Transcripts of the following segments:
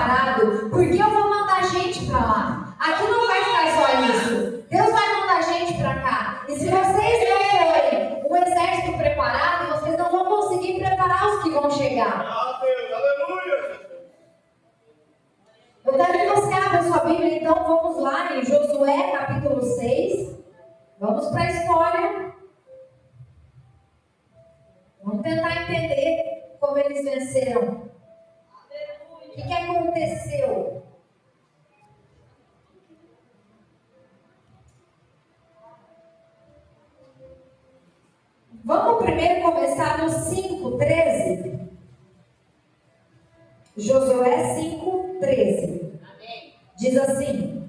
preparado, porque eu vou mandar gente para lá. Aqui não vai ficar só isso. Deus vai mandar gente para cá. E se vocês não forem um exército preparado, vocês não vão conseguir preparar os que vão chegar. Aleluia! Eu quero que você abra sua Bíblia, então vamos lá em Josué capítulo 6. Vamos para a história. Vamos tentar entender como eles venceram. O que aconteceu? Vamos primeiro começar no 5:13. Josué 5:13. Diz assim: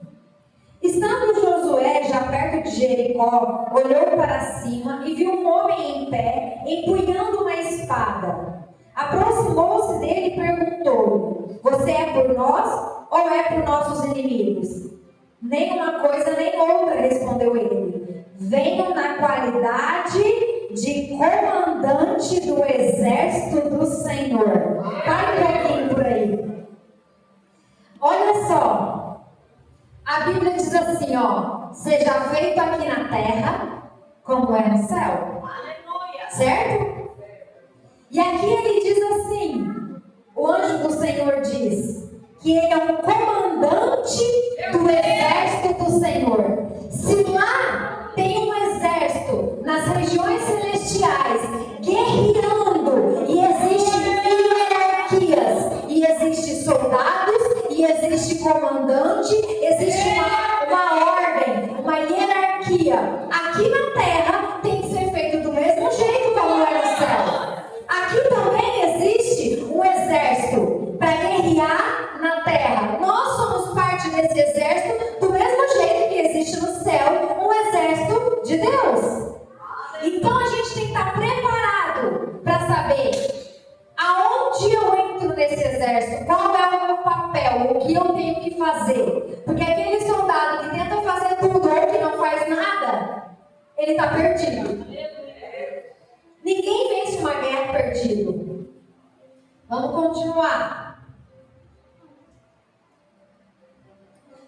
estando Josué já perto de Jericó, olhou para cima e viu um homem em pé, empunhando uma espada. Aproximou-se dele e perguntou: você é por nós ou é por nossos inimigos? Nem uma coisa nem outra, respondeu ele. Venho na qualidade de comandante do exército do Senhor. Vai um pouquinho por aí. Olha só. A Bíblia diz assim, ó: seja feito aqui na terra como é no céu. Aleluia. Certo? E aqui ele diz assim, o anjo do Senhor diz que ele é um comandante do exército do Senhor. Se lá tem um exército nas regiões celestiais guerreando, e existem hierarquias, e existem soldados, e existe comandante, existe uma ordem, uma hierarquia. Aqui na terra tem que ser feito do mesmo jeito como é no céu. Aqui também existe um exército para guerrear na terra. Nós somos parte desse exército do mesmo jeito que existe no céu um exército de Deus. Então a gente tem que estar preparado para saber aonde eu entro nesse exército, qual é o meu papel, o que eu tenho que fazer. Porque aquele soldado que tenta fazer tudo ou que não faz nada, ele está perdido. Ninguém vence uma guerra perdido. Vamos continuar.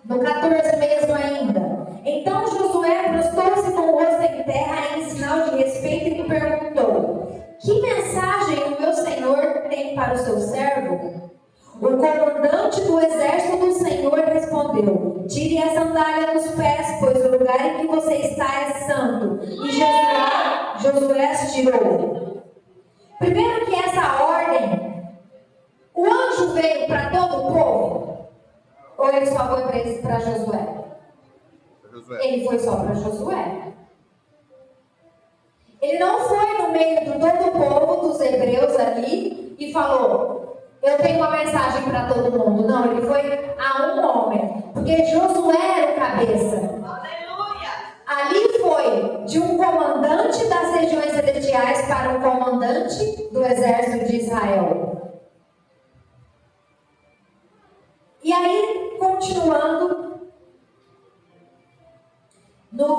No 14 mesmo ainda. Então Josué prostou-se com o rosto em terra em sinal de respeito e lhe perguntou: que mensagem o meu Senhor tem para o seu servo? O comandante do exército do Senhor respondeu: tire a sandália dos pés, pois o lugar em que você está é santo. E Josué tirou. Primeiro que essa ordem, o anjo veio para todo o povo? Ou ele só foi para Josué? Ele foi só para Josué. Ele não foi no meio de todo o povo dos hebreus ali e falou: eu tenho uma mensagem para todo mundo. Não, ele foi a um homem, porque Josué era o cabeça. Aleluia! Ali foi de um comandante das regiões celestiais para um comandante do exército de Israel. E aí, continuando, no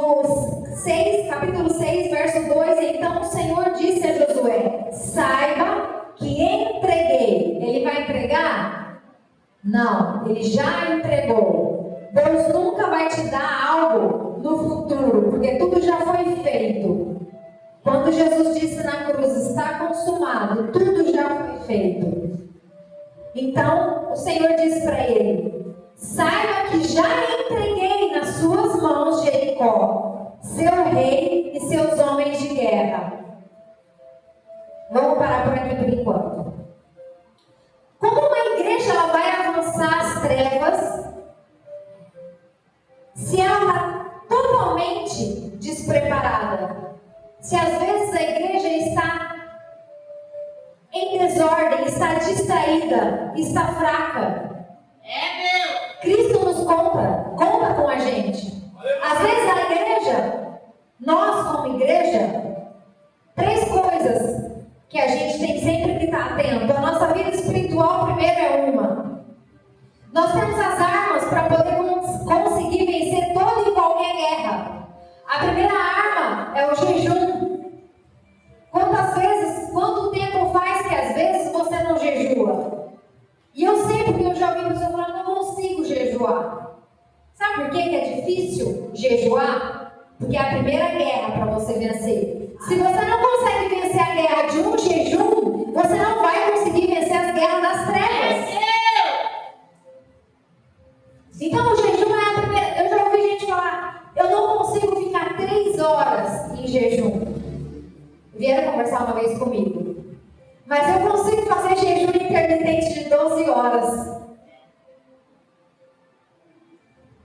capítulo 6, verso 2, então o Senhor disse a Josué: saiba que entreguei. Ele vai entregar? Não, ele já entregou. Deus nunca vai te dar algo no futuro, porque tudo já foi feito. Quando Jesus disse na cruz: está consumado, tudo já foi feito. Então o Senhor disse para ele: saiba que já entreguei nas suas mãos Jericó, seu rei e seus homens de guerra. Vamos parar por aqui por enquanto. Como uma igreja ela vai avançar as trevas se ela está totalmente despreparada? Se às vezes a igreja está em desordem, está distraída, está fraca. Cristo nos conta com a gente. Às vezes a igreja, nós como igreja, 3 coisas que a gente tem sempre que estar atento. A nossa vida espiritual primeiro é uma. Nós temos as armas para poder conseguir vencer toda e qualquer guerra. A primeira arma é o jejum. Quanto tempo faz que às vezes você não jejua? E eu sei, porque eu já ouvi horas.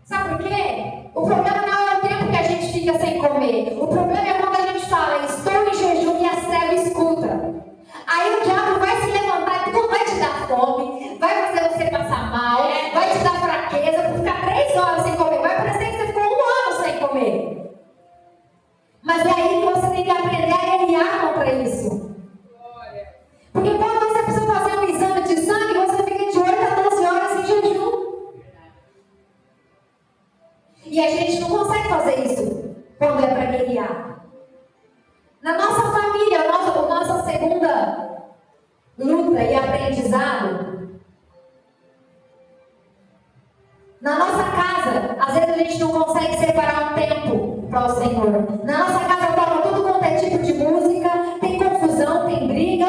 Sabe por quê? O problema não é o tempo que a gente fica sem comer. O problema é quando a gente fala, estou em jejum e as trevas escuta. Aí o diabo vai se levantar e vai te dar fome, vai fazer você passar mal, vai te dar fraqueza por ficar 3 horas sem comer. Vai parecer que você ficou 1 ano sem comer. Mas é aí que você tem que aprender a guerrear contra isso. Porque quando você precisa fazer um exame de sangue, você fica de 8 a 12 horas em jejum. E a gente não consegue fazer isso quando é para guerrear. Na nossa família, a nossa segunda luta e aprendizado, na nossa casa, às vezes a gente não consegue separar um tempo para o Senhor. Na nossa casa toca tudo quanto é tipo de música, tem confusão, tem briga,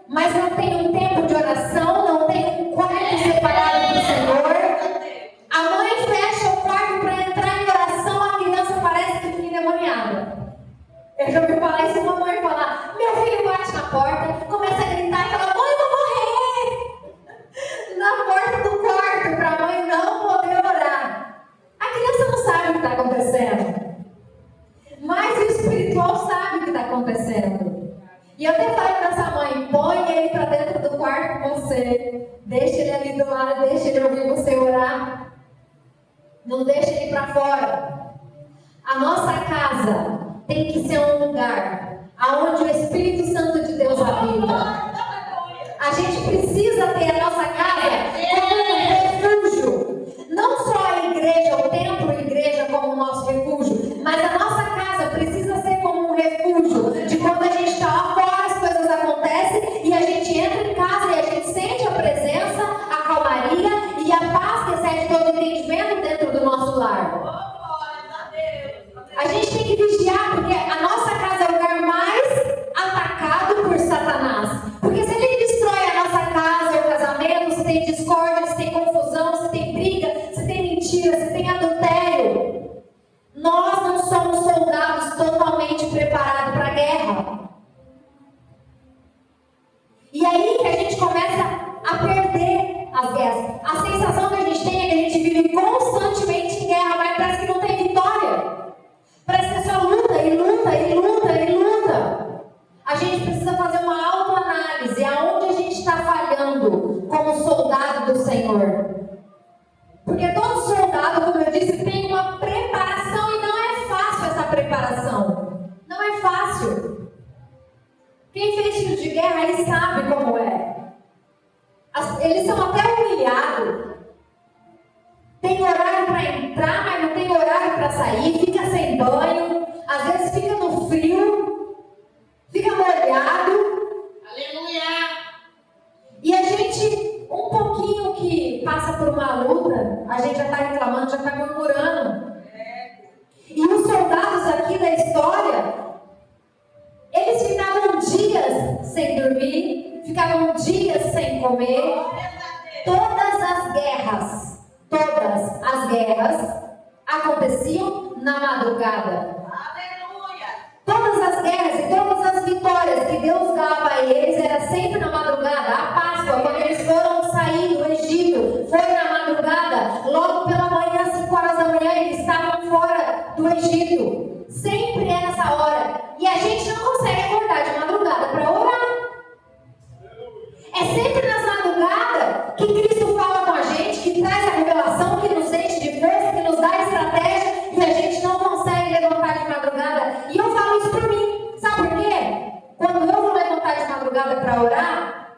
mas não tem um tempo de oração, não tem um quarto separado para o Senhor. A mãe fecha o quarto para entrar em oração, a criança parece que fica endemoniada. Eu já ouvi falar isso, uma mãe falar, meu filho bate na porta, começa a gritar e fala, mãe, eu vou morrer! Na porta do quarto, para a mãe não poder orar. A criança não sabe o que está acontecendo. Mas o espiritual sabe o que está acontecendo. E eu até falei para essa mãe, põe ele para dentro do quarto com você. Deixa ele ali do lado, deixa ele ouvir você orar. Não deixa ele para fora. A nossa casa tem que ser um lugar onde o Espírito Santo de Deus habita. A gente precisa ter a nossa casa como um refúgio. Não só a igreja, o templo, a igreja como o nosso refúgio, mas a nossa casa precisa ser como um refúgio. De quando a gente está lá fora, as coisas acontecem e a gente entra em casa e a gente sente a presença, a calmaria e a paz que excede todo entendimento dentro do nosso lar. A gente tem que vigiar, porque a nossa casa é o lugar mais atacado por Satanás. Porque se ele destrói a nossa casa, o casamento, se tem discórdia, se tem confusão, se tem briga, se tem mentira, se tem adultério, nós não somos soldados totalmente preparados para a guerra. E aí que a gente começa a perder as guerras. A sensação que a gente tem é que a gente vive constantemente em guerra, mas parece que não tem vitória. Parece que é só luta e luta e luta e luta. A gente precisa fazer uma autoanálise aonde a gente está falhando como soldado do Senhor. Porque todo soldado, como eu disse, tem uma preparação e não é fácil essa preparação. Não é fácil. Quem fez tiro de guerra aí sabe como é. Eles são até humilhados. Tem horário para entrar, mas não tem horário para sair. Fica sem banho. Às vezes fica no frio. Fica molhado. Aleluia! E a gente, um pouquinho que passa por uma luta, a gente já está reclamando, já está murmurando. E os soldados aqui da história, eles ficavam dias sem dormir, ficavam dias sem comer. Todas as guerras aconteciam na madrugada. Aleluia! Todas as guerras e todas as vitórias que Deus dava a eles era sempre na madrugada. A Páscoa, quando eles foram sair do Egito, foi na madrugada. Logo pela manhã, 5 horas da manhã, eles estavam fora do Egito. Sempre é nessa hora. E a gente não consegue acordar de madrugada para orar. É sempre nas madrugadas que Cristo fala com a gente, que traz a revelação, que nos enche de força, que nos dá estratégia, e a gente não consegue levantar de madrugada. E eu falo isso para mim. Sabe por quê? Quando eu vou levantar de madrugada para orar,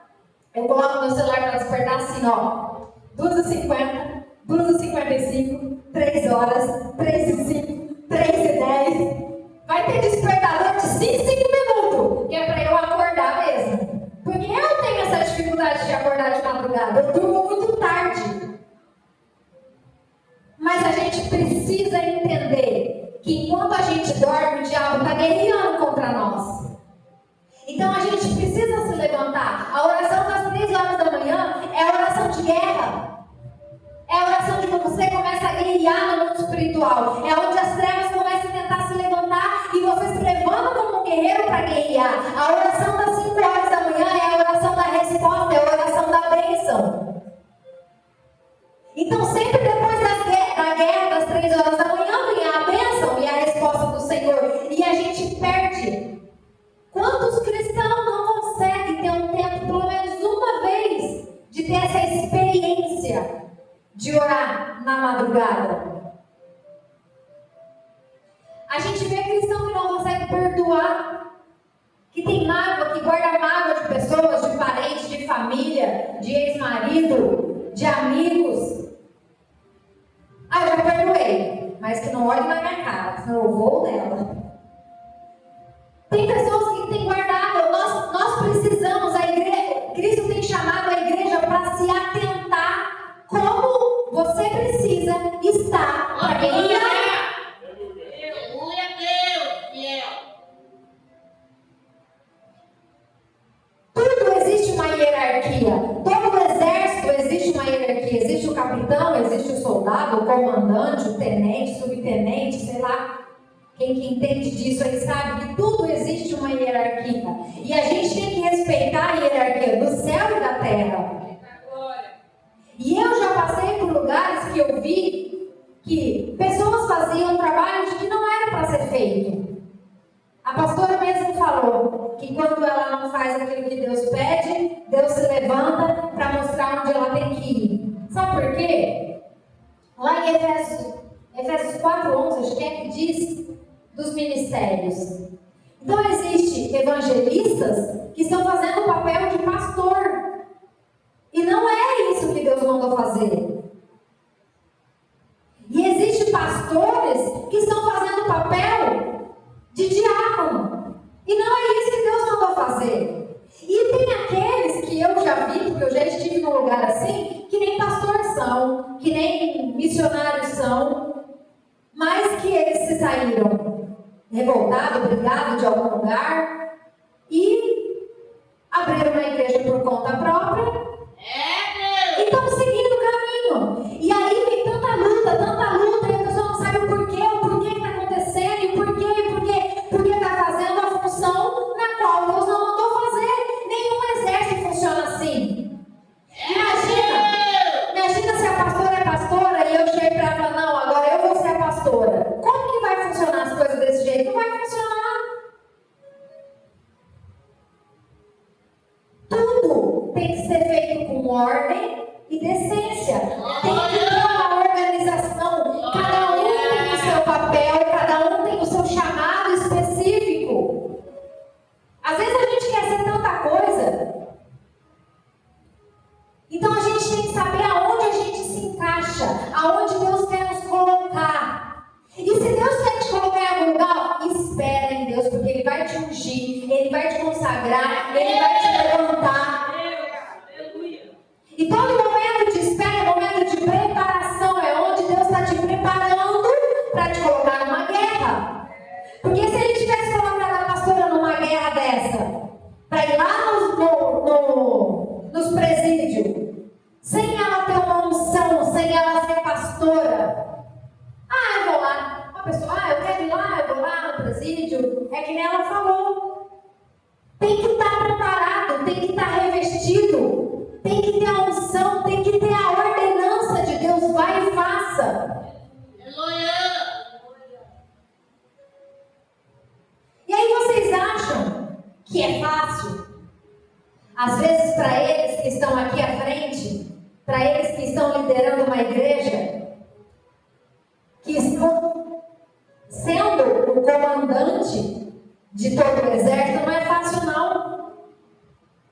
eu coloco meu celular para despertar assim, ó. 2h50, 2h55, 3 horas, 3h05, 3h10. Vai ter despertador de 5 minutos, que é para eu acordar mesmo. Porque eu tenho essa dificuldade de acordar de madrugada. Eu durmo muito tarde. Mas a gente precisa entender que enquanto a gente dorme, o diabo está guerreando contra nós. Então a gente precisa se levantar. A oração das 3 horas da manhã é a oração de guerra. É a oração de quando você começa a guerrear no mundo espiritual. É onde as trevas começam a tentar se levantar e você se levanta como um guerreiro para guerrear. A oração das 5 horas da manhã é a oração da resposta, é a oração da bênção. Então, sempre depois da guerra, das 3 horas da manhã, vem a bênção e a resposta do Senhor. E a gente perde. Quantos cristãos não conseguem ter um tempo, pelo menos uma vez, de ter essa experiência de orar na madrugada? A gente vê cristão que não consegue perdoar, que tem mágoa, que guarda mágoa de pessoas, de parentes, de família, de ex-marido, de amigos. Ah, eu já perdoei, mas que não olhe na minha cara, senão eu vou nela. Tem pessoas que têm guardado, nós precisamos, a igreja, Cristo tem chamado a igreja para se atentar como você precisa estar para guerrear. Aleluia, Deus, fiel. Tudo existe uma hierarquia. Todo exército existe uma hierarquia. Existe o capitão, existe o soldado, o comandante, o tenente, o subtenente, sei lá. Quem que entende disso aí sabe que tudo existe uma hierarquia. E a gente tem que respeitar a hierarquia do céu e da terra. E eu já passei por lugares que eu vi que pessoas faziam trabalhos que não era para ser feito. A pastora mesmo falou que quando ela não faz aquilo que Deus pede, Deus se levanta para mostrar onde ela tem que ir. Sabe por quê? Lá em Efésios 4:11, acho que é que diz dos ministérios. Então existe evangelistas que estão fazendo o papel de pastor. E não é isso que Deus mandou fazer. E existe pastores que estão fazendo o papel de diácono. E não é isso que Deus mandou fazer. E tem aqueles que eu já vi, porque eu já estive num lugar assim, que nem pastores são, que nem missionários são, mas que eles se saíram revoltados, brigados de algum lugar e abriram uma igreja por conta própria. E estão seguindo o caminho. E aí vem tanta luta, e a pessoa não sabe o porquê está acontecendo, e por quê, porque está fazendo a função na qual Deus não mandou fazer. Nenhum exército funciona assim. Imagina se a pastora é pastora e eu chego para ela e falo, não, agora eu vou ser a pastora. Como que vai funcionar as coisas desse jeito? Não vai funcionar. Tudo tem que ser feito com ordem e decência. Tem que ter uma organização. Cada um tem o seu papel, cada um tem o seu chamado específico. Às vezes a gente quer ser tanta coisa. Então a gente tem que saber aonde a gente se encaixa, aonde Deus quer nos colocar. E se Deus quer te colocar em algum lugar, espera em Deus, porque Ele vai te ungir, Ele vai te consagrar, Ele vai te levantar. E todo momento de espera, momento de preparação, é onde Deus está te preparando para te colocar numa guerra. Porque se Ele tivesse colocado a pastora numa guerra dessa, para ir lá nos presídios, sem ela ter uma unção, sem ela ser pastora, eu vou lá. Uma pessoa, eu quero ir lá, eu vou lá no presídio. É que nem ela falou. Tem que estar preparado, tem que estar revestido, tem que ter a unção, tem que ter a ordenança de Deus. Vai e faça. E aí vocês acham que é fácil? Às vezes para eles que estão aqui à frente, para eles que estão liderando uma igreja, que estão sendo o comandante de todo o exército, não é fácil não.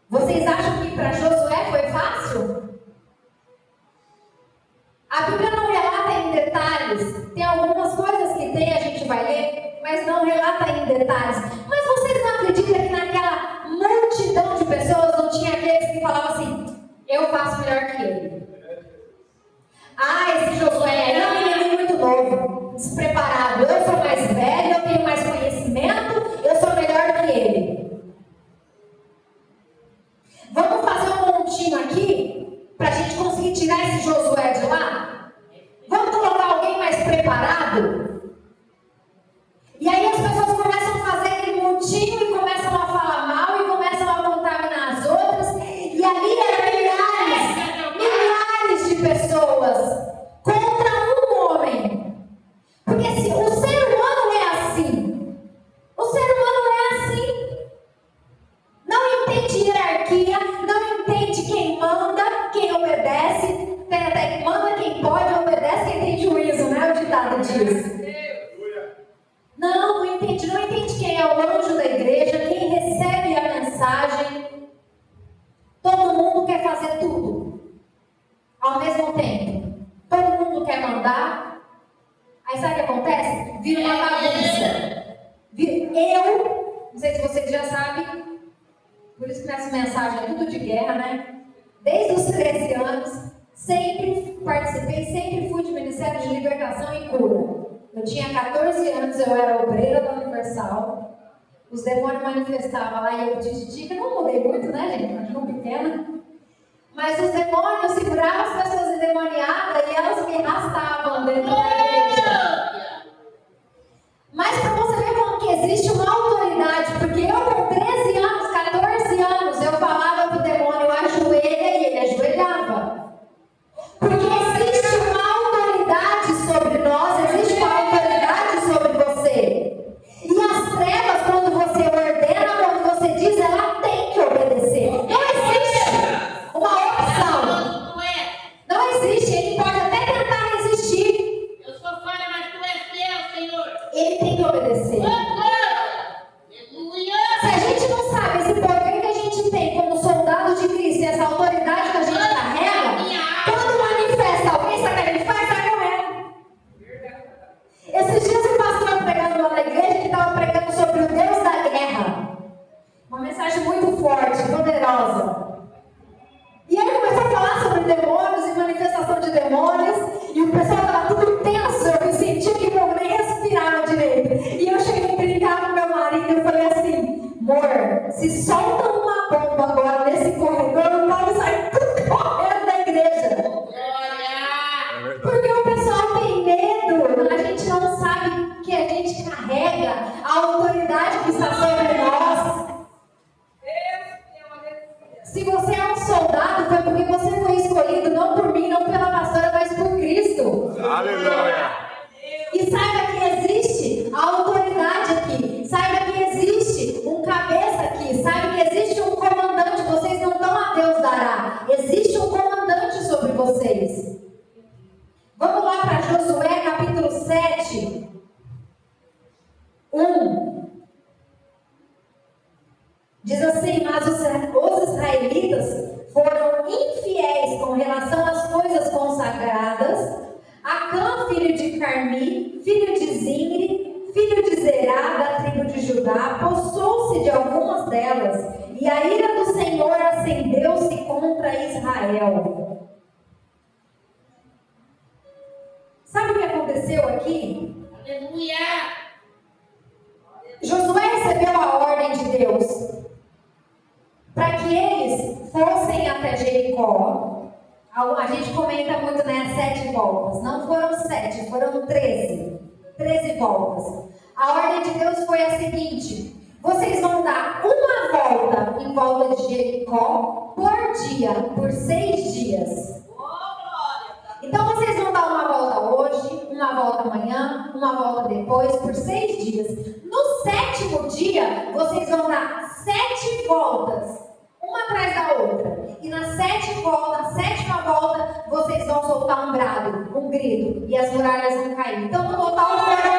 Vocês acham que para Josué foi fácil? A Bíblia não relata em detalhes. Tem algumas coisas que tem, a gente vai ler, mas não relata em detalhes. Mas vocês não acreditam que naquela multidão de pessoas não tinha aqueles que falavam assim, eu faço melhor que ele. Esse Josué é um menino muito novo, despreparado. Eu sou mais velho, eu tenho mais conhecimento, eu sou melhor que ele. Vamos fazer um montinho aqui para a gente conseguir tirar esse Josué de lá? Vamos colocar alguém mais preparado? E aí as pessoas começam a fazer aquele montinho e começam a falar mal e começam a contaminar as outras. E ali eram milhares de pessoas Aí sabe o que acontece? Vira uma bagunça. Eu, não sei se vocês já sabem, por isso que nessa mensagem é tudo de guerra, né? Desde os 13 anos, sempre participei, sempre fui de Ministério de Libertação e Cura. Eu tinha 14 anos, eu era obreira da Universal. Os demônios manifestavam lá e eu que não mudei muito, né, gente? Continuo pequena. Mas os demônios seguravam as pessoas endemoniadas e elas me arrastavam dentro da igreja. Mas para você ver como que existe uma autoridade, porque eu com 13 anos, 14 anos, eu falava pro demônio, ajoelha, e ele ajoelhava. Porque existe uma autoridade sobre nós, existe uma autoridade sobre você. E as trevas, quando você ordena, quando você diz, ela tem que obedecer. Não existe uma opção. Não existe, ele pode até tentar resistir. Eu sou falha, mas tu és fiel, Senhor. Ele tem que obedecer. Se a gente não sabe esse poder que a gente tem como soldado de Cristo, essa autoridade que a gente carrega, quando manifesta alguém, sabe o que a gente faz? Sai correndo. Esses dias o pastor pregando lá na igreja, que estava pregando sobre o Deus da guerra. Uma mensagem muito forte, poderosa. E ele começou a falar sobre demônios e manifestação de demônios, e o pessoal estava tudo tenso, eu me sentia que eu nem respirava direito. E eu cheguei a brincar com meu marido e eu falei assim, amor, se solta uma bomba agora nesse corredor, nós saímos tudo correndo da igreja. Porque o pessoal tem medo, a gente não sabe que a gente carrega a autoridade que está sobre nós. Se você é um soldado, foi porque você foi escolhido não por mim, não pela pastora, mas por Cristo. Aleluia. E saiba que existe a autoridade aqui. Saiba que existe um cabeça aqui. Saiba que existe um comandante. Vocês não dão a Deus dará. Existe um comandante sobre vocês. Vamos lá para Josué capítulo 7. 1. Diz assim, mas os israelitas foram infiéis com relação às coisas consagradas. Acã, filho de Carmi, filho de Zimri, filho de Zerá, da tribo de Judá, possou-se de algumas delas, e a ira do Senhor acendeu-se contra Israel. Sabe o que aconteceu aqui? Aleluia. Josué recebeu a ordem de Deus para que eles fossem até Jericó. A gente comenta muito, né, 7 voltas. Não foram 7, foram 13. 13 voltas. A ordem de Deus foi a seguinte: vocês vão dar uma volta em volta de Jericó por dia, por 6 dias. Então vocês vão dar uma volta hoje, uma volta amanhã, uma volta depois, por 6 dias. No 7º dia, vocês vão dar 7 voltas, uma atrás da outra. E na 7ª volta, vocês vão soltar um brado, um grito, e as muralhas vão cair. Então no total foram 13.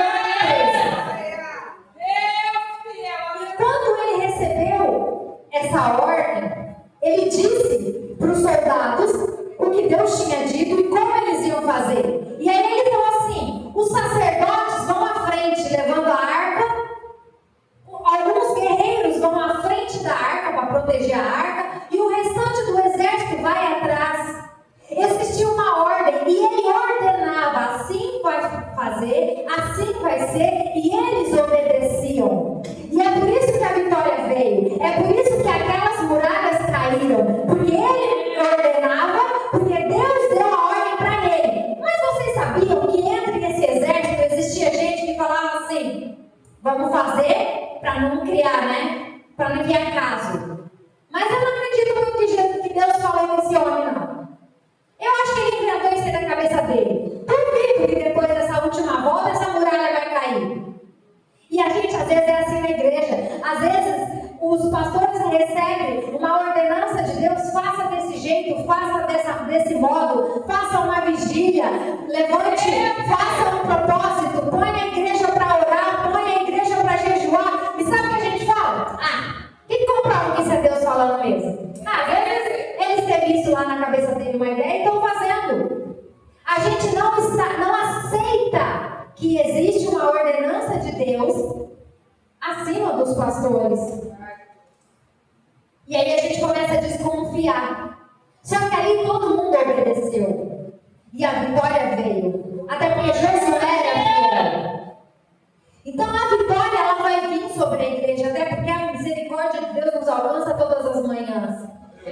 E quando ele recebeu essa ordem, ele disse para os soldados o que Deus tinha dito e como eles iam fazer. E aí ele falou assim: os sacerdotes vão à frente levando a arca, alguns guerreiros vão à frente da arca para proteger a arca, e o restante do exército vai atrás. Existia uma ordem e ele ordenava: assim vai fazer, assim vai ser, e eles obedeciam. E é por isso que a vitória veio, é por isso que aquelas muralhas caíram, porque ele ordenava, porque Deus deu a ordem para ele. Mas vocês sabiam que entre esse exército existia gente que falava assim: vamos fazer para não criar, né? Para não criar caso. Mas eu não acredito muito que Deus falou com esse homem, não. Eu acho que ele inventou isso aí na cabeça dele. Duvido que depois dessa última volta essa muralha vai cair. E a gente às vezes é assim na igreja. Às vezes os pastores recebem uma ordenança de Deus: faça desse jeito, faça desse modo, faça uma vigília, levante, faça um propósito, põe a igreja para orar, põe a igreja para jejuar. E sabe o que a gente fala? Quem comprova que isso é Deus falando mesmo? Às vezes eles teve isso lá na cabeça dele, uma ideia, e estão fazendo. A gente não aceita que Só que ali todo mundo obedeceu. E a vitória veio. Até porque Josué era fiel. Então a vitória ela vai vir sobre a igreja. Até porque a misericórdia de Deus nos alcança todas as manhãs.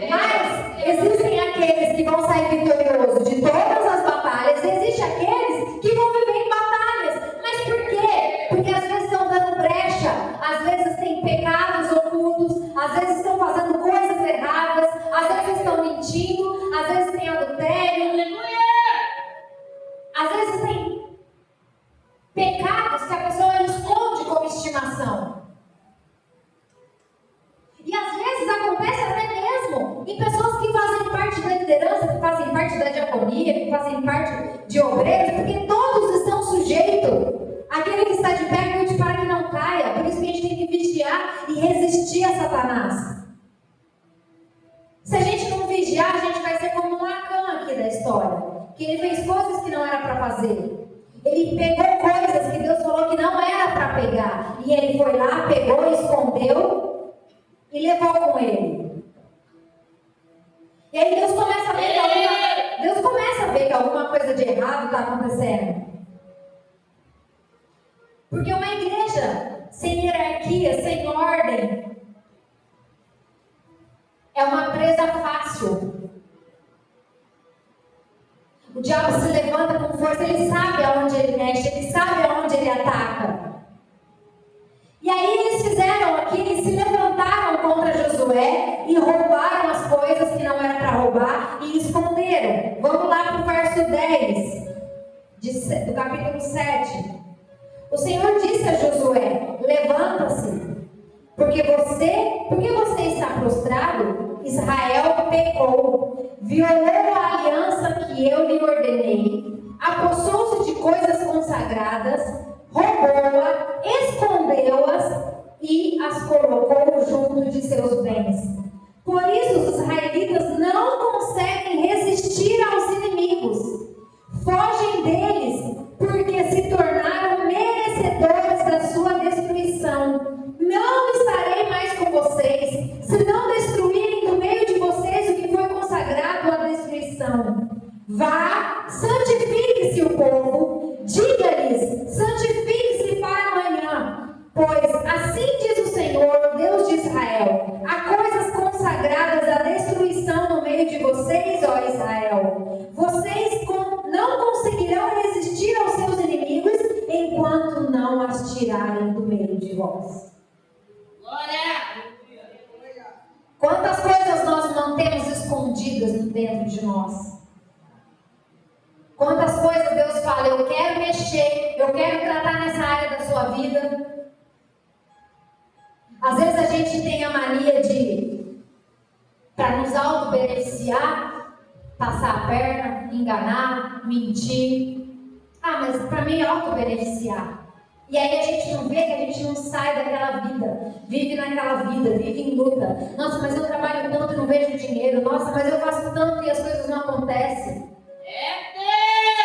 Mas existem aqueles que vão sair vitoriosos de todas as batalhas. Existem aqueles que vão viver em batalhas. Mas por quê? Porque às vezes estão dando brecha. Às vezes tem pecados ocultos. Às vezes estão fazendo coisas erradas. Às vezes estão mentindo. Às vezes tem adultério. Às vezes tem pecados que a pessoa esconde como estimação. E às vezes acontece até mesmo em pessoas que fazem parte da liderança, que fazem parte da diaconia, que fazem parte de obreiros, porque todos estão sujeitos. Aquele que está de pé, cuide para que não caia. Por isso que a gente tem que vigiar e resistir a Satanás. Se a gente não vigiar, a gente vai ser como um Acã aqui da história. Que ele fez coisas que não era para fazer. Ele pegou coisas que Deus falou que não era para pegar. E ele foi lá, pegou, escondeu e levou com ele. E aí Deus começa a ver que alguma coisa de errado está acontecendo. Porque uma igreja sem hierarquia, sem ordem, é uma presa fácil. O diabo se levanta com força, ele sabe aonde ele mexe, ele sabe aonde ele ataca. E aí eles fizeram aqui, eles se levantaram contra Josué e roubaram as coisas que não era para roubar e esconderam. Vamos lá para o verso 10 do capítulo 7. O Senhor disse a Josué: levanta-se, porque você está prostrado. Israel pecou, violou a aliança que eu lhe ordenei, apossou-se de coisas consagradas, roubou-a, escondeu-as e as colocou junto de seus bens. Por isso os israelitas não conseguem resistir aos inimigos, fogem deles, porque se tornaram merecedores da sua destruição. Não estarei mais com vocês, se não destruírem do meio de vocês o que foi consagrado à destruição. Vá, santifique-se o povo, diga-lhes, santifique-se para amanhã, pois assim diz o Senhor, Deus de Israel: há coisas consagradas à destruição no meio de vocês, ó Israel. Vocês não conseguirão resistir aos seus inimigos enquanto não as tirarem do meio de vós. Quantas coisas nós mantemos escondidas dentro de nós? Quantas coisas Deus fala: eu quero mexer, eu quero tratar nessa área da sua vida. Às vezes a gente tem a mania de, para nos auto-beneficiar, passar a perna, enganar, mentir. Mas para mim é auto-beneficiar. E aí a gente não vê, que a gente não sai daquela vida, vive naquela vida, vive em luta. Nossa, mas eu trabalho tanto e não vejo dinheiro. Nossa, mas eu faço tanto e as coisas não acontecem.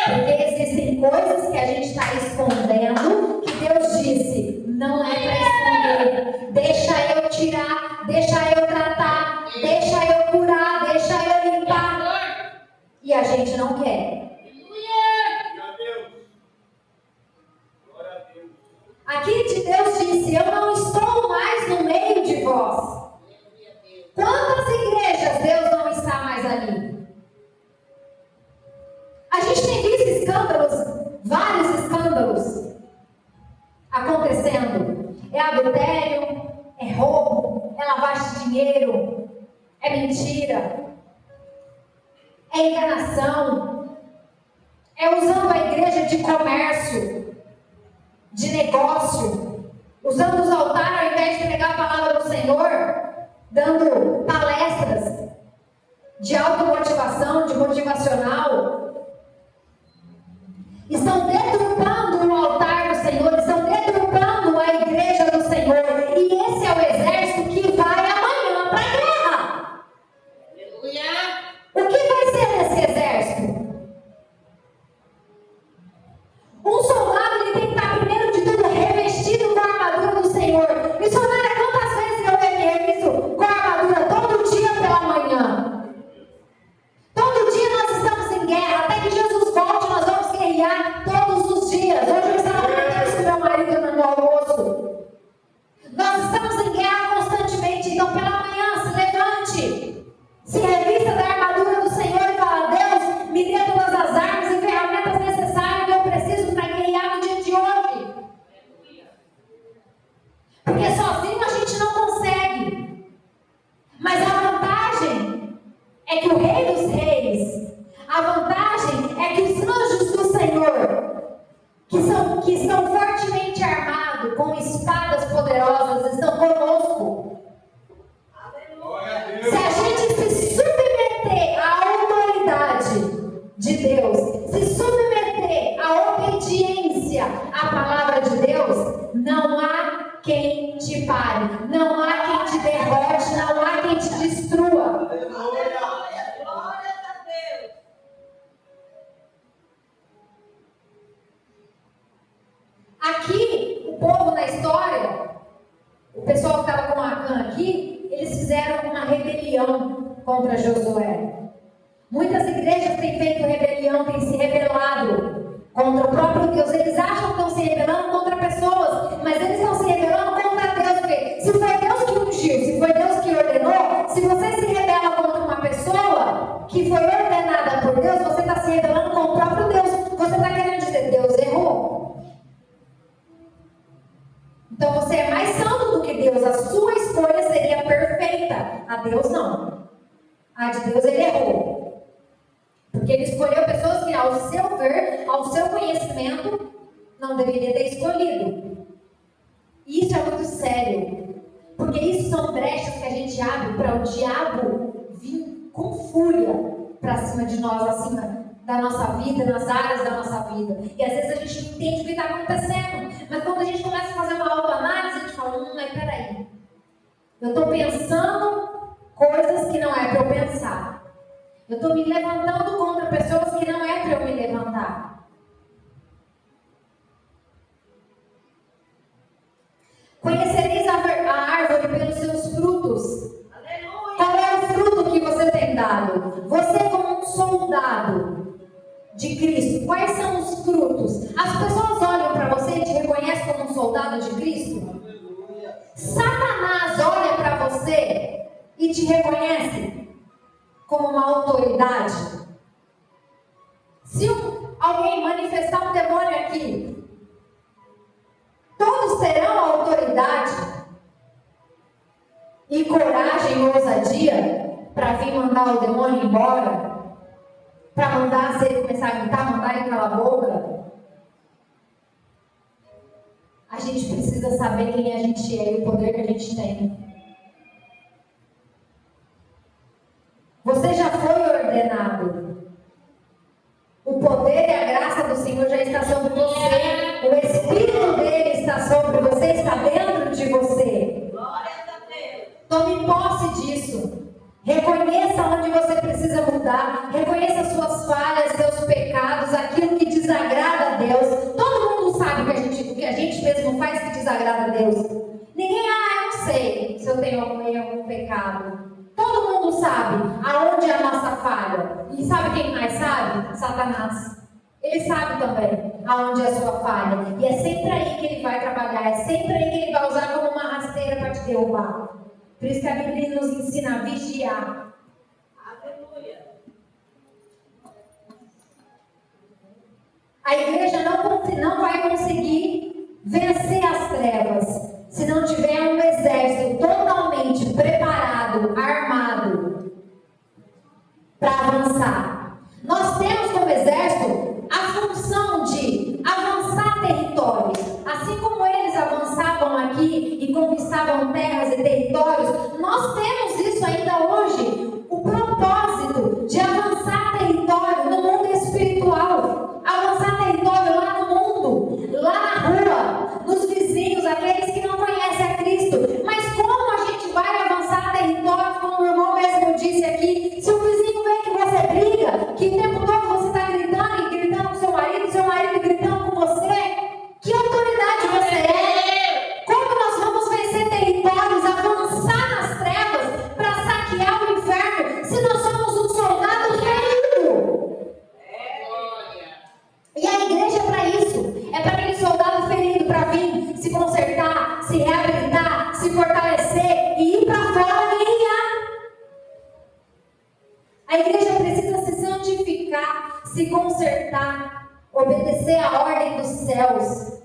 Porque existem coisas que a gente está escondendo, que Deus disse: não é para esconder. Deixa eu tirar, deixa eu tratar, deixa eu curar, deixa eu limpar. E a gente não quer. Aqui de Deus disse: eu não estou mais no meio de vós. Quantas igrejas Deus não está mais ali? A gente tem visto escândalos, vários escândalos acontecendo. É adultério, é roubo, é lavagem de dinheiro, é mentira, é enganação, é usando a igreja de comércio, de negócio, usando os altares ao invés de pregar a palavra do Senhor, dando palestras de automotivação, de motivacional. Estão deturpando o altar do Senhor, estão deturpando a igreja do Senhor. E esse é o exército que vai amanhã para a guerra. O que vai ser esse exército? Um soldado, ele tem que estar primeiro de tudo revestido com a armadura do Senhor. Missionária, quantas vezes eu revisto com a armadura todo dia pela manhã? de Deus, se submeter à obediência à palavra de Deus, não há quem te pare, não há quem te derrote, não há quem te destrua. Aqui, o povo na história, o pessoal que estava com Acã aqui, eles fizeram uma rebelião contra Josué. Muitas igrejas têm feito rebelião, têm se rebelado contra o próprio Deus. Eles acham que estão se rebelando contra pessoas, mas eles estão se rebelando contra Deus. Porque se foi Deus que ungiu, se foi Deus que ordenou, se você se rebela contra uma pessoa que foi ordenada por Deus, você está se rebelando com o próprio Deus. Você está querendo dizer, Deus errou. Então você é mais santo do que Deus. A sua escolha seria perfeita. A Deus não. A de Deus ele errou. Porque ele escolheu pessoas que, ao seu ver, ao seu conhecimento, não deveria ter escolhido. E isso é muito sério. Porque isso são brechas que a gente abre para o diabo vir com fúria para cima de nós, acima da nossa vida, nas áreas da nossa vida. E às vezes a gente não entende o que está acontecendo. Mas quando a gente começa a fazer uma autoanálise, a gente fala, mas peraí. Eu estou pensando coisas que não é para eu pensar. Eu estou me levantando contra pessoas que não é para eu me levantar. Conhecereis a árvore pelos seus frutos. Aleluia. Qual é o fruto que você tem dado? Você como um soldado de Cristo, quais são os frutos? As pessoas olham para você e te reconhecem como um soldado de Cristo? Aleluia. Satanás olha para você e te reconhece como uma autoridade. Se alguém manifestar um demônio aqui, todos terão autoridade e coragem e ousadia para vir mandar o demônio embora, para mandar se ele começar a gritar, mandar ele calar a boca. A gente precisa saber quem a gente é e o poder que a gente tem. Você já foi ordenado. O poder e a graça do Senhor já está sobre você. O Espírito dele está sobre você, está dentro de você. Glória a Deus. Tome posse disso. Reconheça onde você precisa mudar. Reconheça suas falhas, seus pecados, aquilo que desagrada a Deus. Todo mundo sabe o que a gente mesmo faz que desagrada a Deus. Ninguém, eu não sei se eu tenho algum pecado. Todo mundo sabe aonde é a nossa falha. E sabe quem mais sabe? Satanás. Ele sabe também aonde é a sua falha. E é sempre aí que ele vai trabalhar. É sempre aí que ele vai usar como uma rasteira para te derrubar. Por isso que a Bíblia nos ensina a vigiar. Aleluia. A igreja não vai conseguir vencer as trevas se não tiver um exército totalmente preparado, armado, para avançar. Nós temos como exército a função de avançar territórios. Assim como eles avançavam aqui e conquistavam terras e territórios, nós temos isso ainda hoje. O propósito de avançar território no mundo espiritual. Avançar território lá no mundo, lá na rua, nos vizinhos, aqueles que não conhecem a Cristo. Mas como a gente vai avançar território, como o irmão mesmo disse aqui, se o vizinho vê que você briga, que o tempo todo você está gritando e gritando com seu marido gritando com você, que autoridade você é? Como nós vamos vencer territórios, avançar nas trevas para saquear o inferno, se nós somos um soldado ferido? E a igreja é para isso, é para aquele soldado ferido para vir se consertar, se reabilitar, se fortalecer e ir para fora guerrear. A igreja precisa se santificar, se consertar, obedecer à ordem dos céus,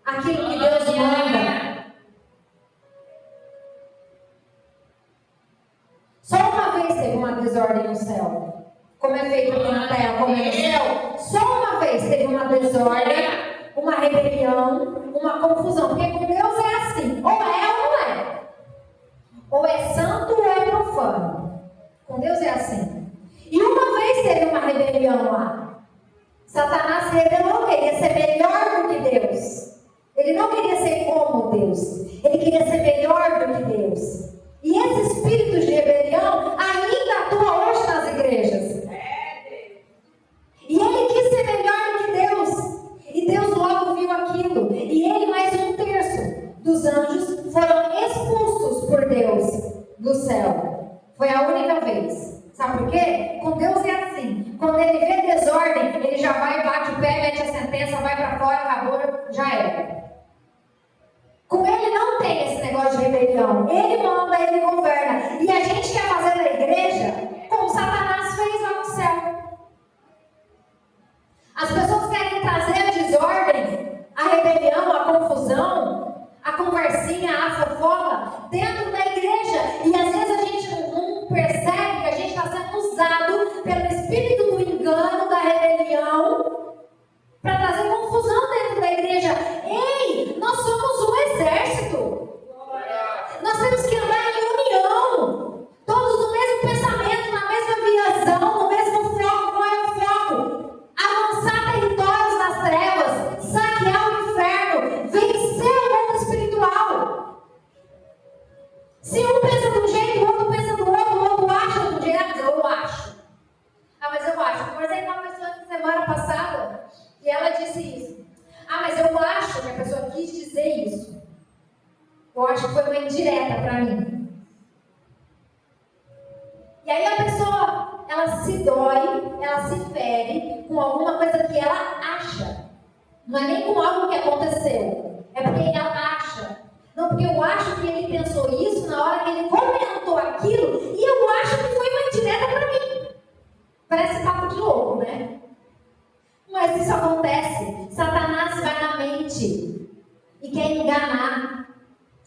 aquilo que Deus manda. Só uma vez teve uma desordem no céu. Como é feito aqui na terra, como é no céu. Só uma vez teve uma desordem, uma rebelião, uma confusão. Porque com Deus é assim, ou é ou não é. Ou é santo ou é profano. Com Deus é assim. E uma vez teve uma rebelião lá. Satanás se rebelou, queria ser melhor do que Deus. Ele não queria ser como Deus. Ele queria ser melhor do que Deus. E esse espírito de rebelião ainda atua hoje nas igrejas. E ele quis ser melhor do que Deus. E Deus logo viu aquilo. E ele mais 1/3 dos anjos foram expulsos por Deus do céu. Foi a única vez. Sabe por quê? Com Deus é assim. Quando ele vê desordem, ele já vai, bate o pé, mete a sentença, vai para fora, acabou, já era. Com ele não tem esse negócio de rebelião. Ele manda, ele governa. E a gente quer fazer na igreja como Satanás fez lá no céu. As pessoas querem trazer a desordem, a rebelião, a confusão, a conversinha, a fofoca dentro da igreja. E às vezes a gente não percebe que a gente está sendo usado pelo espírito do engano, da rebelião, para trazer confusão dentro da igreja. Ei, nós somos um exército. Nós temos que andar em união. Todos no mesmo pensamento, na mesma visão, no mesmo foco. Qual é o foco? Avançar territórios nas trevas, saquear o inferno, vencer o mundo espiritual. Se um pensa de um jeito, o outro pensa do outro, o outro acha de um jeito, eu acho. Mas eu acho. Conversei com uma pessoa semana passada e ela disse isso. Mas eu acho que a pessoa quis dizer isso. Eu acho que foi uma indireta para mim. E aí a pessoa, ela se dói, ela se fere com alguma coisa que ela acha. Não é nem com algo que aconteceu. É porque ela acha. Não, porque eu acho que ele pensou isso na hora que ele comentou aquilo e eu acho que foi uma indireta para mim. Parece papo de louco, né? Mas isso acontece. Satanás vai na mente e quer enganar.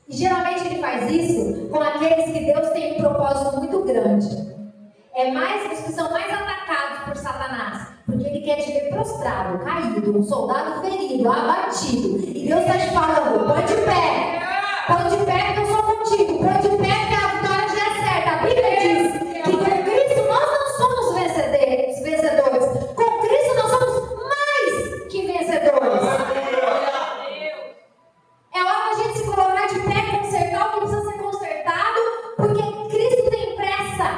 E geralmente ele faz isso com aqueles que Deus tem um propósito muito grande. Os que são mais atacados por Satanás. Porque ele quer te ver prostrado, caído, um soldado ferido, abatido. E Deus está te falando, põe de pé. Põe de pé que eu sou contigo. Põe de pé que a vitória já é certa. A Bíblia diz que com Cristo nós não somos vencedores. Com Cristo nós somos mais que vencedores. É hora da gente se colocar de pé, consertar o que precisa ser consertado, porque Cristo tem pressa.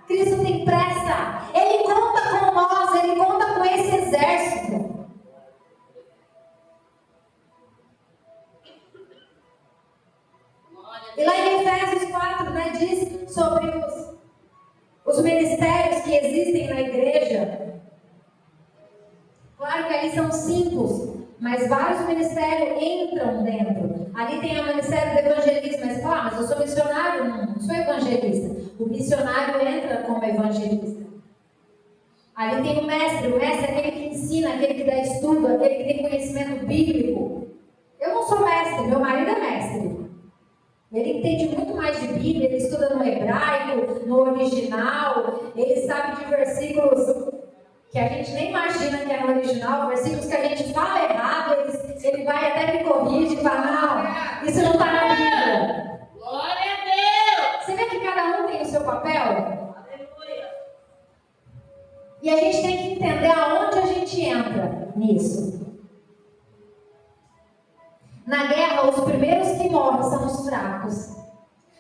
Cristo tem pressa. Ele conta com nós, ele conta com esse exército. E lá em Efésios 4, diz sobre os ministérios que existem na igreja. Claro que ali são 5, mas vários ministérios entram dentro. Ali tem o ministério do evangelista, mas eu sou missionário, não sou evangelista. O missionário entra como evangelista. Ali tem o mestre é aquele que ensina, aquele que dá estudo, aquele que tem conhecimento bíblico. Eu não sou mestre, meu marido é mestre. Ele entende muito mais de Bíblia, ele estuda no hebraico, no original, ele sabe de versículos que a gente nem imagina que é no original, versículos que a gente fala errado, ele vai até me corrigir e fala, não, isso não está na Bíblia. Glória a Deus! Você vê que cada um tem o seu papel? Aleluia! E a gente tem que entender aonde a gente entra nisso. Na guerra, os primeiros que morrem são os fracos.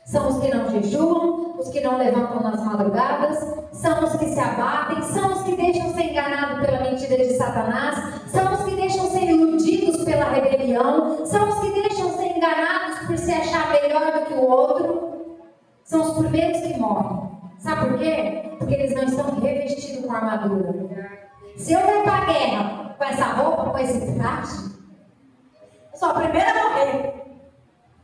São os que não jejuam, os que não levantam nas madrugadas, são os que se abatem, são os que deixam ser enganados pela mentira de Satanás, são os que deixam ser iludidos pela rebelião, são os que deixam ser enganados por se achar melhor do que o outro. São os primeiros que morrem. Sabe por quê? Porque eles não estão revestidos com armadura. Se eu for para a guerra com essa roupa, com esse traje, eu sou a primeira a morrer.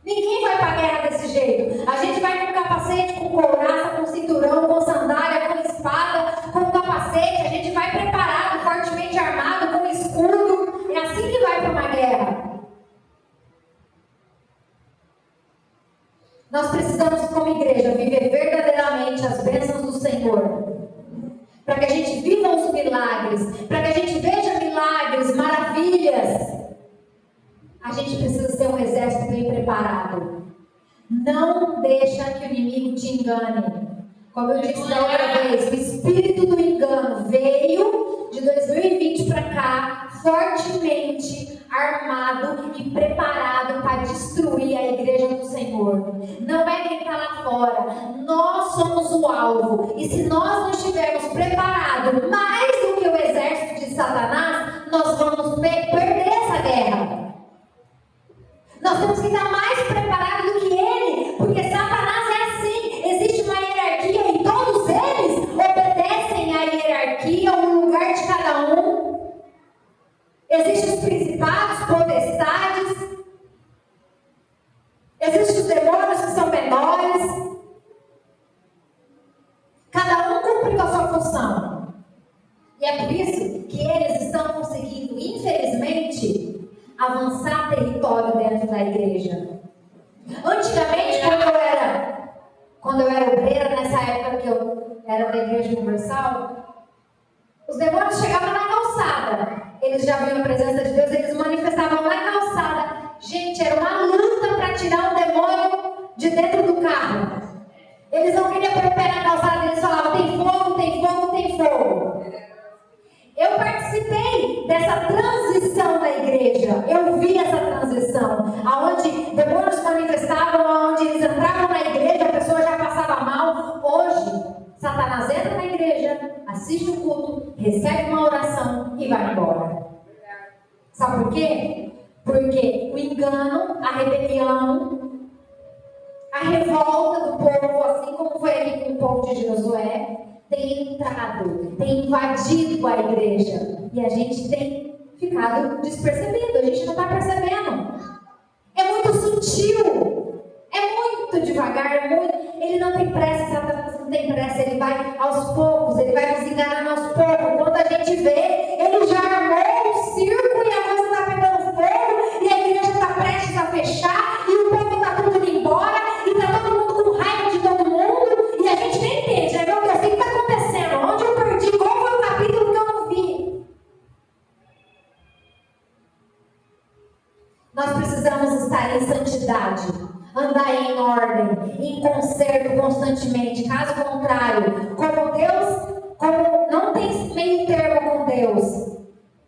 Ninguém vai para a guerra desse jeito. A gente vai com capacete, com couraça, com cinturão, com sandália, com espada, com capacete. A gente vai preparado, fortemente armado, com escudo. É assim que vai para uma guerra. Nós precisamos, como igreja, viver verdadeiramente as bênçãos do Senhor. Para que a gente viva os milagres. Para que a gente veja milagres, maravilhas. A gente precisa ser um exército bem preparado. Não deixa que o inimigo te engane. Como eu disse da outra vez, o espírito do engano veio de 2020 para cá fortemente armado e preparado para destruir a igreja do Senhor. Não é quem está lá fora. Nós somos o alvo. E se nós não estivermos preparados mais do que o exército de Satanás, nós vamos perder essa guerra. Nós temos que estar mais preparados do que ele, porque Satanás é assim. Existe uma hierarquia e todos eles obedecem à hierarquia, ao lugar de cada um. Existem os principados, potestades, existem os demônios que são menores. Cada um cumpre com a sua função. E é por isso que eles estão conseguindo, infelizmente, avançar território dentro da igreja. Antigamente, quando eu era obreira, nessa época que eu era da Igreja Universal, os demônios chegavam na calçada. Eles já viam a presença de Deus, eles manifestavam na calçada. Gente, era uma luta para tirar um demônio de dentro do carro. Eles não queriam pôr o pé na calçada, eles falavam: tem fogo, tem fogo, tem fogo. Eu participei dessa transição da igreja. Eu vi essa transição, aonde demônios manifestavam, aonde eles entravam na igreja, a pessoa já passava mal. Hoje, Satanás entra na igreja, assiste o culto, recebe uma oração e vai embora. Sabe por quê? Porque o engano, a rebelião, a revolta do povo, assim como foi aqui com o povo de Josué, tem entrado, tem invadido a igreja. E a gente tem ficado despercebido, a gente não está percebendo. É muito sutil, é muito devagar, ele não tem pressa, Satanás não tem pressa, ele vai aos poucos, ele vai nos enganando aos poucos. Quando a gente vê, ele já armou um circo e a coisa está pegando fogo, e a igreja está prestes a fechar, e o povo está tudo indo embora, e está todo mundo com raiva de todo mundo, e a gente nem entende, né? Meu Deus, o que está acontecendo? Onde eu perdi? Qual foi o capítulo que eu não vi? Nós precisamos estar em santidade, andar em ordem, em conserto constantemente. Caso contrário, como não tem meio termo com Deus,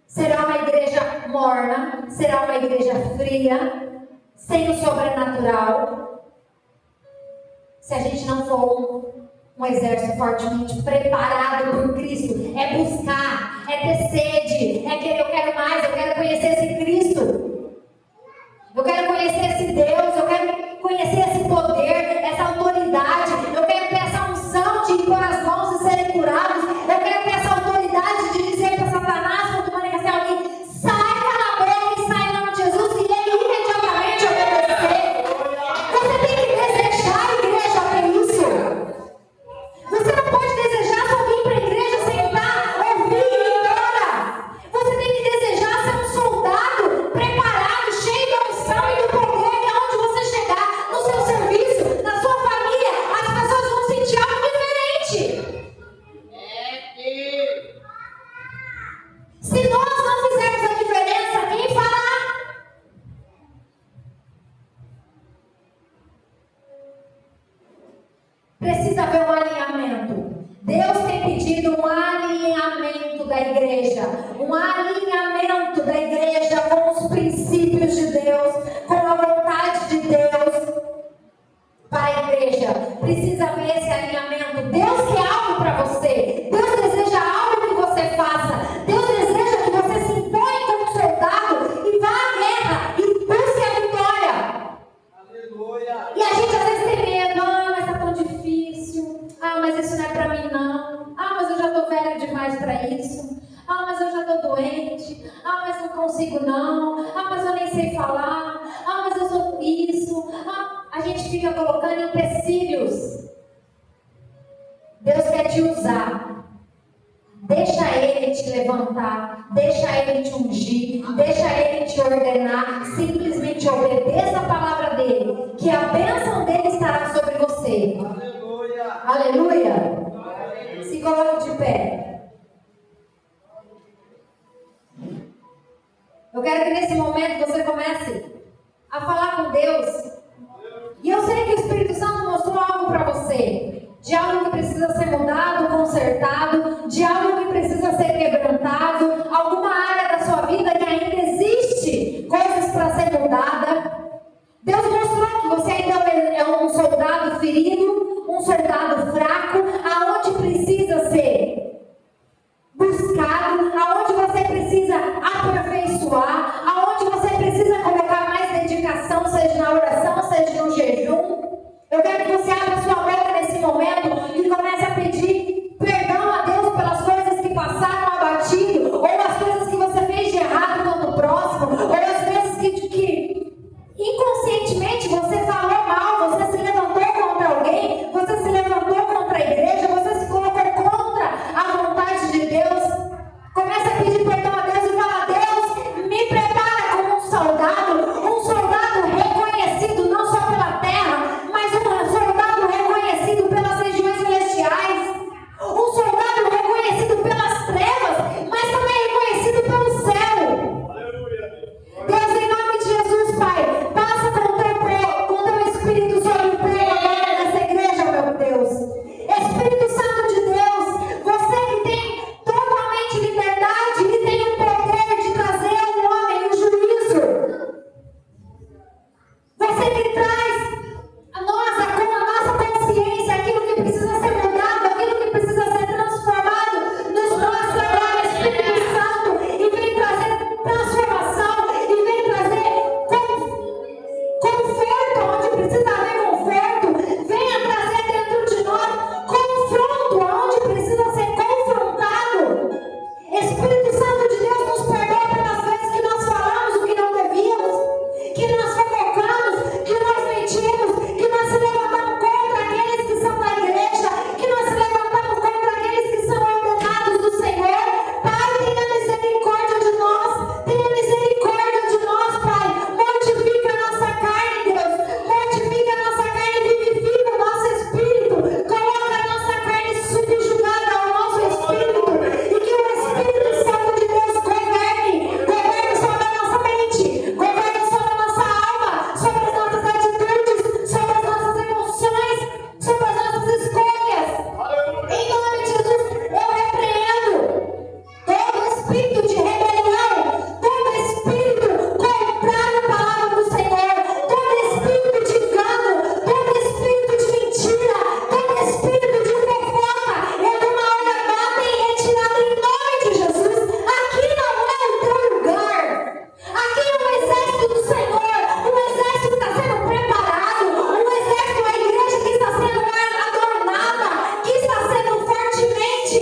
será uma igreja morna, será uma igreja fria, sem o sobrenatural, se a gente não for um exército fortemente preparado por Cristo. É buscar, é ter sede, é querer: eu quero mais, eu quero conhecer esse Cristo, eu quero conhecer esse Deus, eu quero conhecer esse poder, essa autoridade, eu quero ter essa unção de impor as mãos e serem curados, eu quero ter essa autoridade de dizer para Satanás, quando manifestar alguém: sai, cala a boca e sai em nome de Jesus, e ele imediatamente obedecer. Você tem que desejar, igreja, ter isso. Você não pode desejar só vir para a igreja, sentar, ouvir e ir embora. Você tem que desejar ser um soldado preparado, cheio da unção e do poder, que aonde você chegar, no seu serviço, na sua família, as pessoas vão sentir algo diferente. Se nós não fizermos a diferença, quem fará? Precisa haver um alinhamento. Deus tem pedido um alinhamento da igreja, um alinhamento da igreja com os princípios de Deus, com a vontade de Deus para a igreja. Precisa haver esse alinhamento. Deus quer algo para você, Deus deseja algo que você faça, Deus deseja que você se imponha como soldado e vá à guerra e busque a vitória. Aleluia. E a gente às vezes tem medo: mas está tão difícil, mas isso não é para mim não, mas eu já estou velho demais para isso, mas eu já estou doente, mas não consigo não, mas eu nem sei falar, mas eu sou isso, a gente fica colocando empecilhos. Deus quer te usar. Deixa Ele te levantar, deixa Ele te ungir, deixa Ele te ordenar. Simplesmente obedeça a palavra dEle, que a bênção dEle estará sobre você. Aleluia. Aleluia. Se coloque de pé. Eu quero que nesse momento você comece a falar com Deus. E eu sei que o Espírito Santo mostrou algo para você, de algo que precisa ser mudado, consertado, de algo que precisa ser quebrantado, alguma área da sua vida abençoar, aonde você precisa colocar mais dedicação, seja na oração, seja no jejum. Eu quero que você abra sua boca nesse momento e comece a pedir perdão a Deus pelas coisas que passaram abatido, ou as coisas que você fez de errado com o próximo, ou as vezes que inconscientemente você falou mal, você se levantou contra alguém, você se levantou contra a igreja, você se colocou contra a vontade de Deus. Comece a pedir perdão a Deus e fala: Deus, me prepara como um soldado reconhecido não só pela terra, mas um soldado reconhecido pelas regiões celestiais, um soldado reconhecido pelas trevas, mas também reconhecido pelo céu. Deus, em nome de Jesus, Pai, passa com o teu Espírito sobre o povo agora nessa igreja, meu Deus. Espírito Santo de Deus, você que tem totalmente liberdade e tem o poder de trazer ao homem o juízo. Você que traz com a nossa consciência aquilo que precisa ser mudado, aquilo que precisa ser transformado, nos mostra agora, Espírito Santo, e vem trazer transformação, e vem trazer conforto onde precisa haver conforto, venha trazer dentro de nós confronto onde precisa ser confrontado. Espírito Santo de Deus, nos perdoa pelas vezes que nós falamos o que não devíamos, que nós fofocamos, que nós mentimos, que nós se levantamos contra aqueles que são da igreja, que nós se levantamos contra aqueles que são ordenados do Senhor. Pai, tenha misericórdia de nós, tenha misericórdia de nós, Pai. Mortifica a nossa carne, Deus, mortifica a nossa carne, vivifica o nosso espírito, coloca a nossa carne subjugada ao nosso espírito, e que o Espírito Santo de Deus governe sobre a nossa mente, governe sobre a nossa alma, sobre as nossas atitudes, sobre as nossas emoções, sobre as nossas escolhas. Em nome de Jesus, eu repreendo todo espírito de rebelião, todo espírito contrário à palavra do Senhor, todo espírito de engano, todo espírito de mentira, todo espírito de fofoca, eu dou uma olhada e retirada em nome de Jesus. Aqui não é o teu lugar. Aqui é o exército do Senhor, um exército que está sendo preparado, um exército, a igreja que está sendo adornada, que está sendo fortemente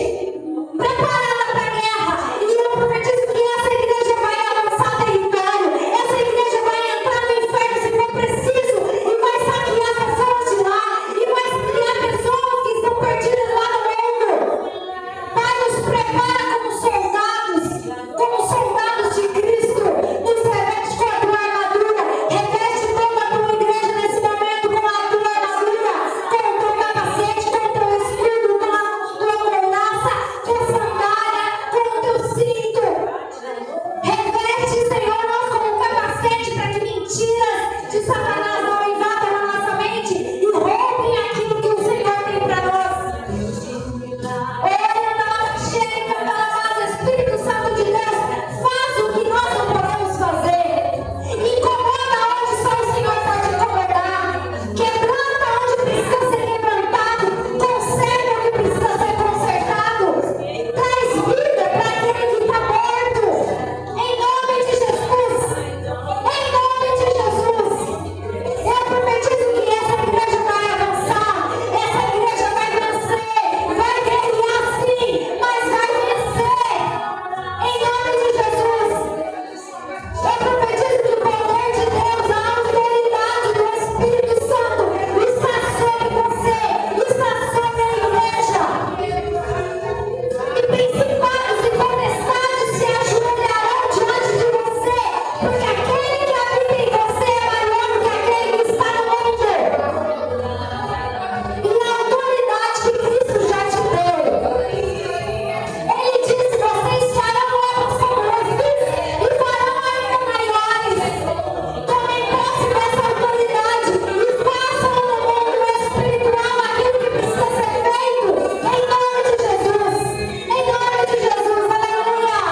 preparada para a guerra. E eu profetizo que essa igreja vai avançar território, essa igreja vai entrar no inferno se for preciso, e vai saquear pessoas de lá, e vai criar pessoas que estão perdidas lá no mundo. Pai, nos prepara como soldados de Cristo, nos reveste com a tua armadura, reveste toda a tua igreja nesse momento com a tua armadura, com o teu capacete, com o teu escudo, com a tua couraça, com a sandália, com o teu cinto. Reveste, Senhor, nós com o capacete para que mentiras de Satanás não invadam a nossa mente e roubem aquilo que o Senhor tem para nós. Espírito Santo de Deus, faz o que nós não podemos fazer. Incomoda onde só o Senhor pode incomodar. Quebranta onde precisa ser quebrantado. Conserta o que precisa ser consertado. Traz vida para aquele que está morto. Em nome de Jesus. Em nome de Jesus. Eu profetizo que essa igreja vai avançar. Essa igreja vai vencer. Vai guerrear sim, mas vai vencer. Em nome de Jesus, eu profetizo que o poder de Deus, a autoridade do Espírito Santo está sobre você, está sobre a igreja. E principados e potestades se ajoelharão diante de você, porque aquele que habita em você é maior do que aquele que está no mundo. E a autoridade que Cristo já te deu. Ele disse: vocês farão obras como eu fiz e farão ainda maiores. Tomem posse dessa autoridade e façam no mundo espiritual aquilo que precisa ser feito. Em nome de Jesus. Em nome de Jesus. Aleluia.